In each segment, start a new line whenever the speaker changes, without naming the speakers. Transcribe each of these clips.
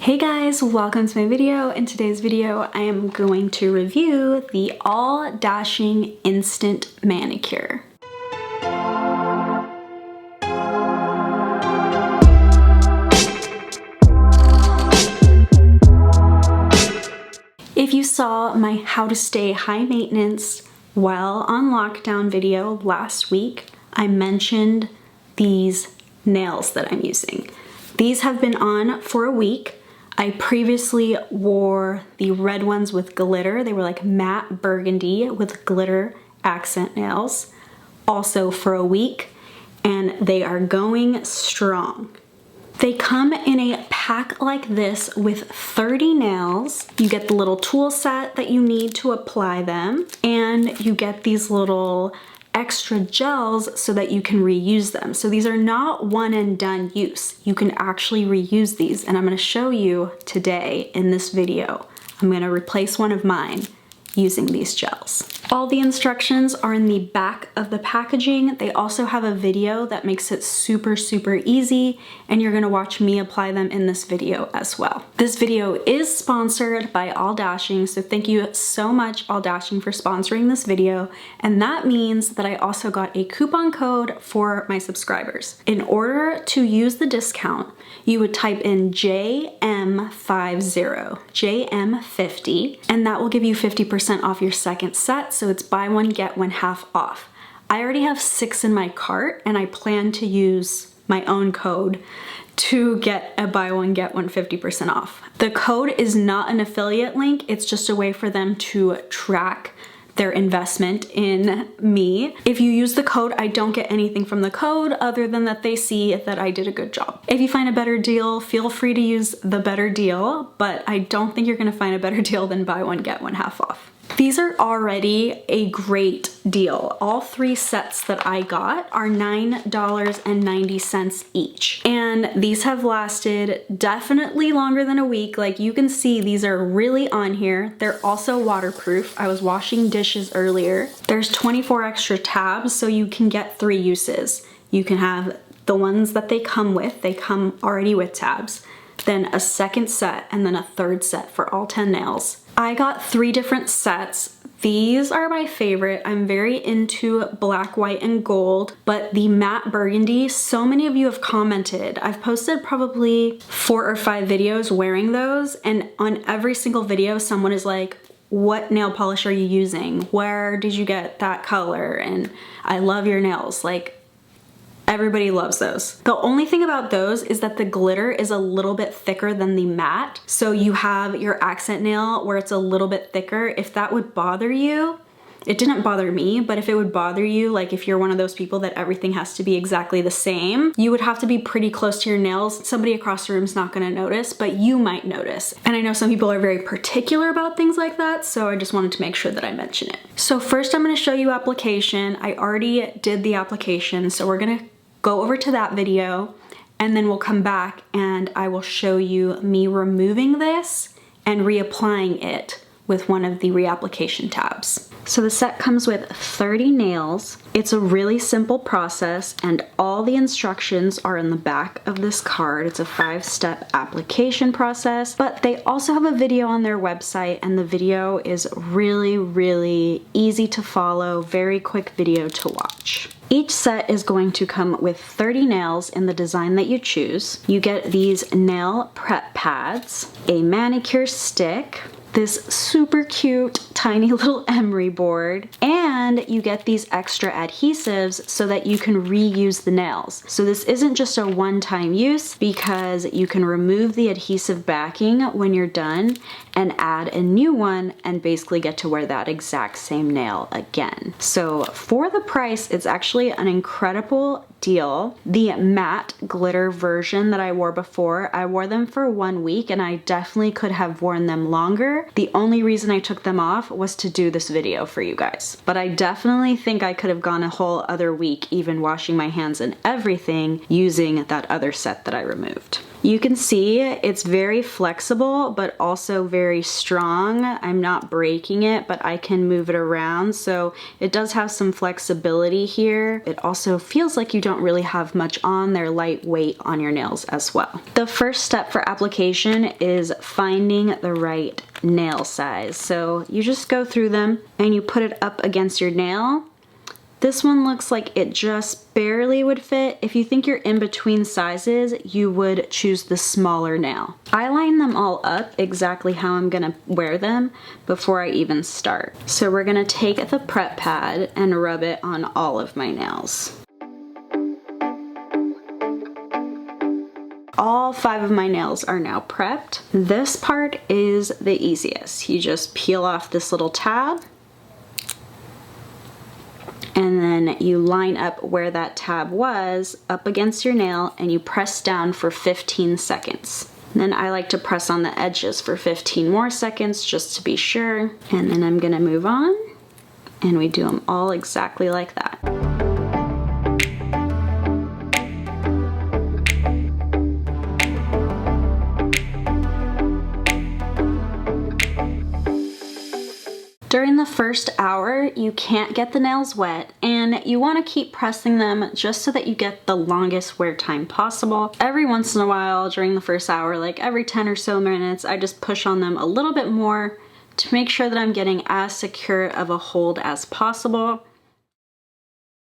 Hey guys, welcome to my video. In today's video, I am going to review the AllDashing Instant Manicure. If you saw my how to stay high maintenance while on lockdown video last week, I mentioned these nails that I'm using. These have been on for a week. I previously wore the red ones with glitter. They were like matte burgundy with glitter accent nails, also for a week, and they are going strong. They come in a pack like this with 30 nails. You get the little tool set that you need to apply them, and you get these little extra gels so that you can reuse them. So these are not one and done use. You can actually reuse these, and I'm going to show you today in this video. I'm going to replace one of mine using these gels. All the instructions are in the back of the packaging. They also have a video that makes it super easy, and you're gonna watch me apply them in this video as well. This video is sponsored by AllDashing, so thank you so much AllDashing for sponsoring this video, and that means that I also got a coupon code for my subscribers. In order to use the discount, you would type in JM50, JM50, and that will give you 50% off your second set, so it's buy one, get one half off. I already have 6 in my cart, and I plan to use my own code to get a buy one, get one 50% off. The code is not an affiliate link, it's just a way for them to track their investment in me. If you use the code, I don't get anything from the code other than that they see that I did a good job. If you find a better deal, feel free to use the better deal, but I don't think you're gonna find a better deal than buy one, get one half off. These are already a great deal. All 3 sets that I got are $9.90 each. And these have lasted definitely longer than a week. Like you can see, these are really on here. They're also waterproof. I was washing dishes earlier. There's 24 extra tabs, so you can get 3 uses. You can have the ones that they come with. They come already with tabs. Then a second set, and then a third set for all 10 nails. I got 3 different sets. These are my favorite. I'm very into black, white, and gold, but the matte burgundy, so many of you have commented. I've posted probably 4 or 5 videos wearing those, and on every single video, someone is like, what nail polish are you using? Where did you get that color? And I love your nails. Like, everybody loves those. The only thing about those is that the glitter is a little bit thicker than the matte. So you have your accent nail where it's a little bit thicker. If that would bother you, it didn't bother me, but if it would bother you, like if you're one of those people that everything has to be exactly the same, you would have to be pretty close to your nails. Somebody across the room is not gonna notice, but you might notice. And I know some people are very particular about things like that, so I just wanted to make sure that I mention it. So first I'm gonna show you application. I already did the application, so we're gonna go over to that video, and then we'll come back and I will show you me removing this and reapplying it with one of the reapplication tabs. So the set comes with 30 nails. It's a really simple process, and all the instructions are in the back of this card. It's a 5-step application process, but they also have a video on their website, and the video is really easy to follow, very quick video to watch. Each set is going to come with 30 nails in the design that you choose. You get these nail prep pads, a manicure stick, this super cute tiny little emery board, and you get these extra adhesives so that you can reuse the nails. So this isn't just a one-time use, because you can remove the adhesive backing when you're done and add a new one and basically get to wear that exact same nail again. So for the price, it's actually an incredible deal. The matte glitter version that I wore before, I wore them for 1 week, and I definitely could have worn them longer. The only reason I took them off was to do this video for you guys. But I definitely think I could have gone a whole other week even washing my hands and everything using that other set that I removed. You can see it's very flexible, but also very strong. I'm not breaking it, but I can move it around. So it does have some flexibility here. It also feels like you don't really have much on. They're lightweight on your nails as well. The first step for application is finding the right nail size. So you just go through them and you put it up against your nail. This one looks like it just barely would fit. If you think you're in between sizes, you would choose the smaller nail. I line them all up exactly how I'm gonna wear them before I even start. So we're gonna take the prep pad and rub it on all of my nails. All 5 of my nails are now prepped. This part is the easiest. You just peel off this little tab, and then you line up where that tab was up against your nail and you press down for 15 seconds. And then I like to press on the edges for 15 more seconds just to be sure. And then I'm gonna move on, and we do them all exactly like that. During the first hour, you can't get the nails wet, and you want to keep pressing them just so that you get the longest wear time possible. Every once in a while during the first hour, like every 10 or so minutes, I just push on them a little bit more to make sure that I'm getting as secure of a hold as possible.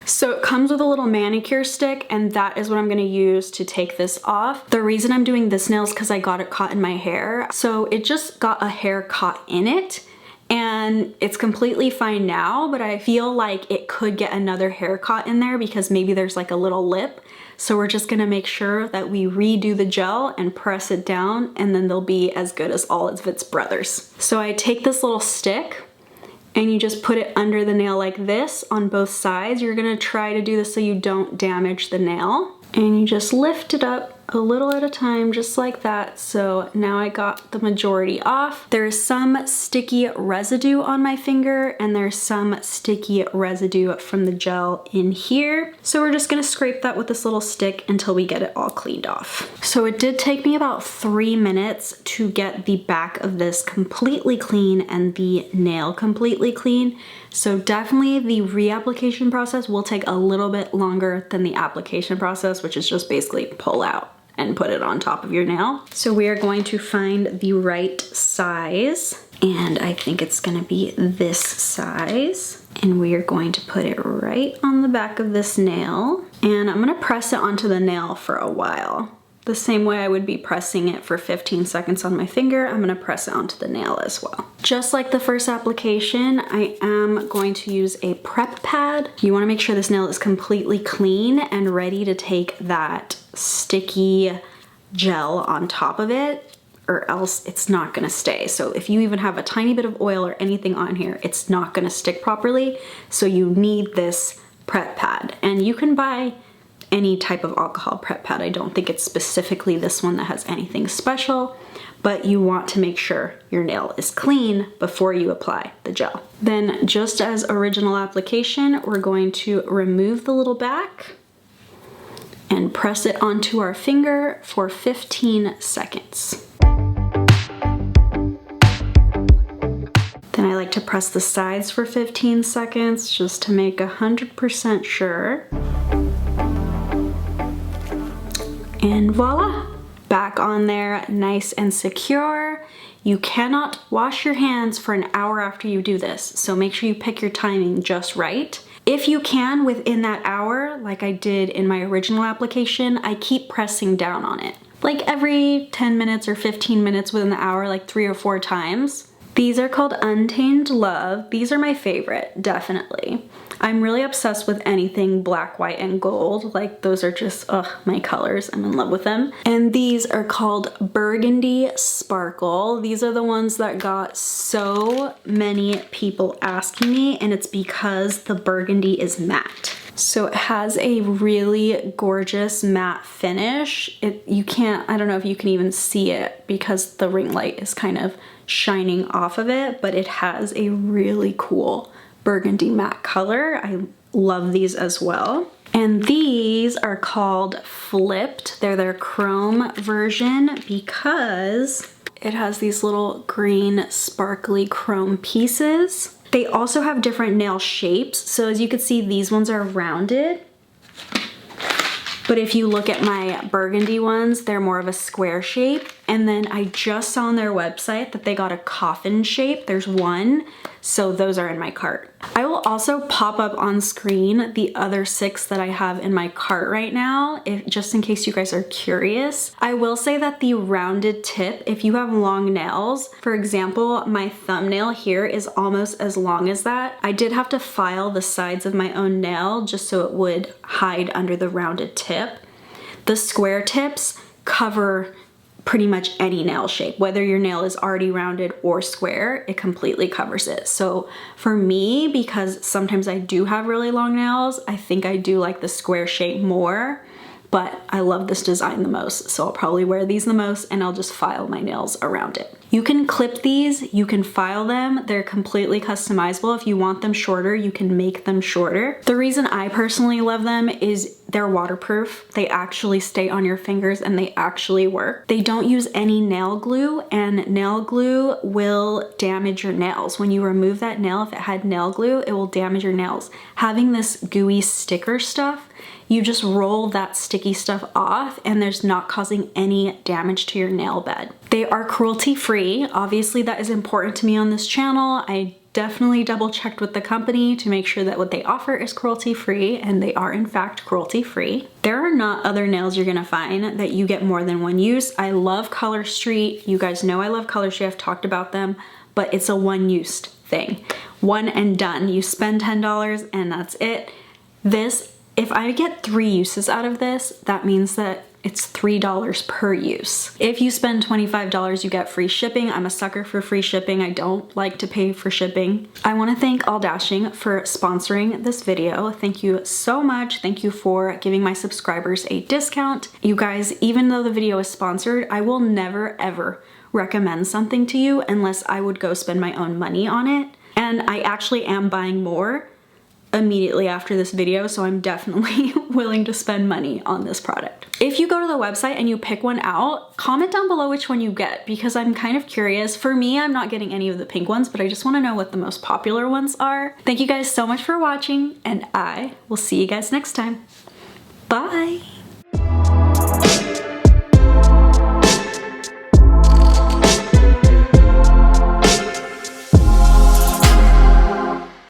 So it comes with a little manicure stick, and that is what I'm gonna use to take this off. The reason I'm doing this nail is because I got it caught in my hair. So it just got a hair caught in it. And it's completely fine now, but I feel like it could get another hair caught in there because maybe there's like a little lip. So we're just gonna make sure that we redo the gel and press it down, and then they'll be as good as all of its brothers. So I take this little stick and you just put it under the nail like this on both sides. You're gonna try to do this so you don't damage the nail. And you just lift it up a little at a time, just like that. So now I got the majority off. There's some sticky residue on my finger, and there's some sticky residue from the gel in here. So we're just gonna scrape that with this little stick until we get it all cleaned off. So it did take me about 3 minutes to get the back of this completely clean and the nail completely clean. So definitely the reapplication process will take a little bit longer than the application process, which is just basically pull out and put it on top of your nail. So we are going to find the right size, and I think it's gonna be this size. And we are going to put it right on the back of this nail. And I'm gonna press it onto the nail for a while. The same way I would be pressing it for 15 seconds on my finger, I'm gonna press it onto the nail as well. Just like the first application, I am going to use a prep pad. You wanna make sure this nail is completely clean and ready to take that sticky gel on top of it, or else it's not gonna stay. So if you even have a tiny bit of oil or anything on here, it's not gonna stick properly. So you need this prep pad. And you can buy any type of alcohol prep pad. I don't think it's specifically this one that has anything special, but you want to make sure your nail is clean before you apply the gel. Then just as original application, we're going to remove the little back and press it onto our finger for 15 seconds. Then I like to press the sides for 15 seconds just to make 100% sure. And voila, back on there, nice and secure. You cannot wash your hands for an hour after you do this, so make sure you pick your timing just right. If you can, within that hour, like I did in my original application, I keep pressing down on it. Like every 10 minutes or 15 minutes within the hour, like 3 or 4 times. These are called Untamed Love. These are my favorite, definitely. I'm really obsessed with anything black, white, and gold. Like those are just, my colors. I'm in love with them. And these are called Burgundy Sparkle. These are the ones that got so many people asking me, and it's because the burgundy is matte. So it has a really gorgeous matte finish. I don't know if you can even see it because the ring light is kind of shining off of it, but it has a really cool burgundy matte color. I love these as well. And these are called Flipped. They're their chrome version because it has these little green sparkly chrome pieces. They also have different nail shapes. So as you can see, these ones are rounded. But if you look at my burgundy ones, they're more of a square shape. And then I just saw on their website that they got a coffin shape. There's one, so those are in my cart. I will also pop up on screen the other 6 that I have in my cart right now, just in case you guys are curious. I will say that the rounded tip, if you have long nails, for example, my thumbnail here is almost as long as that. I did have to file the sides of my own nail just so it would hide under the rounded tip. The square tips cover pretty much any nail shape. Whether your nail is already rounded or square, it completely covers it. So for me, because sometimes I do have really long nails, I think I do like the square shape more, but I love this design the most. So I'll probably wear these the most and I'll just file my nails around it. You can clip these, you can file them. They're completely customizable. If you want them shorter, you can make them shorter. The reason I personally love them is they're waterproof. They actually stay on your fingers and they actually work. They don't use any nail glue, and nail glue will damage your nails. When you remove that nail, if it had nail glue, it will damage your nails. Having this gooey sticker stuff, you just roll that sticky stuff off and there's not causing any damage to your nail bed. They are cruelty-free. Obviously that is important to me on this channel. I definitely double checked with the company to make sure that what they offer is cruelty-free, and they are in fact cruelty-free. There are not other nails you're gonna find that you get more than one use. I love Color Street. You guys know I love Color Street. I've talked about them, but it's a one-use thing. One and done. You spend $10 and that's it. This, if I get 3 uses out of this, that means that it's $3 per use. If you spend $25, you get free shipping. I'm a sucker for free shipping. I don't like to pay for shipping. I want to thank AllDashing for sponsoring this video. Thank you so much. Thank you for giving my subscribers a discount. You guys, even though the video is sponsored, I will never ever recommend something to you unless I would go spend my own money on it. And I actually am buying more immediately after this video, so I'm definitely willing to spend money on this product. If you go to the website and you pick one out, comment down below which one you get, because I'm kind of curious. For me, I'm not getting any of the pink ones, but I just want to know what the most popular ones are. Thank you guys so much for watching, and I will see you guys next time. Bye!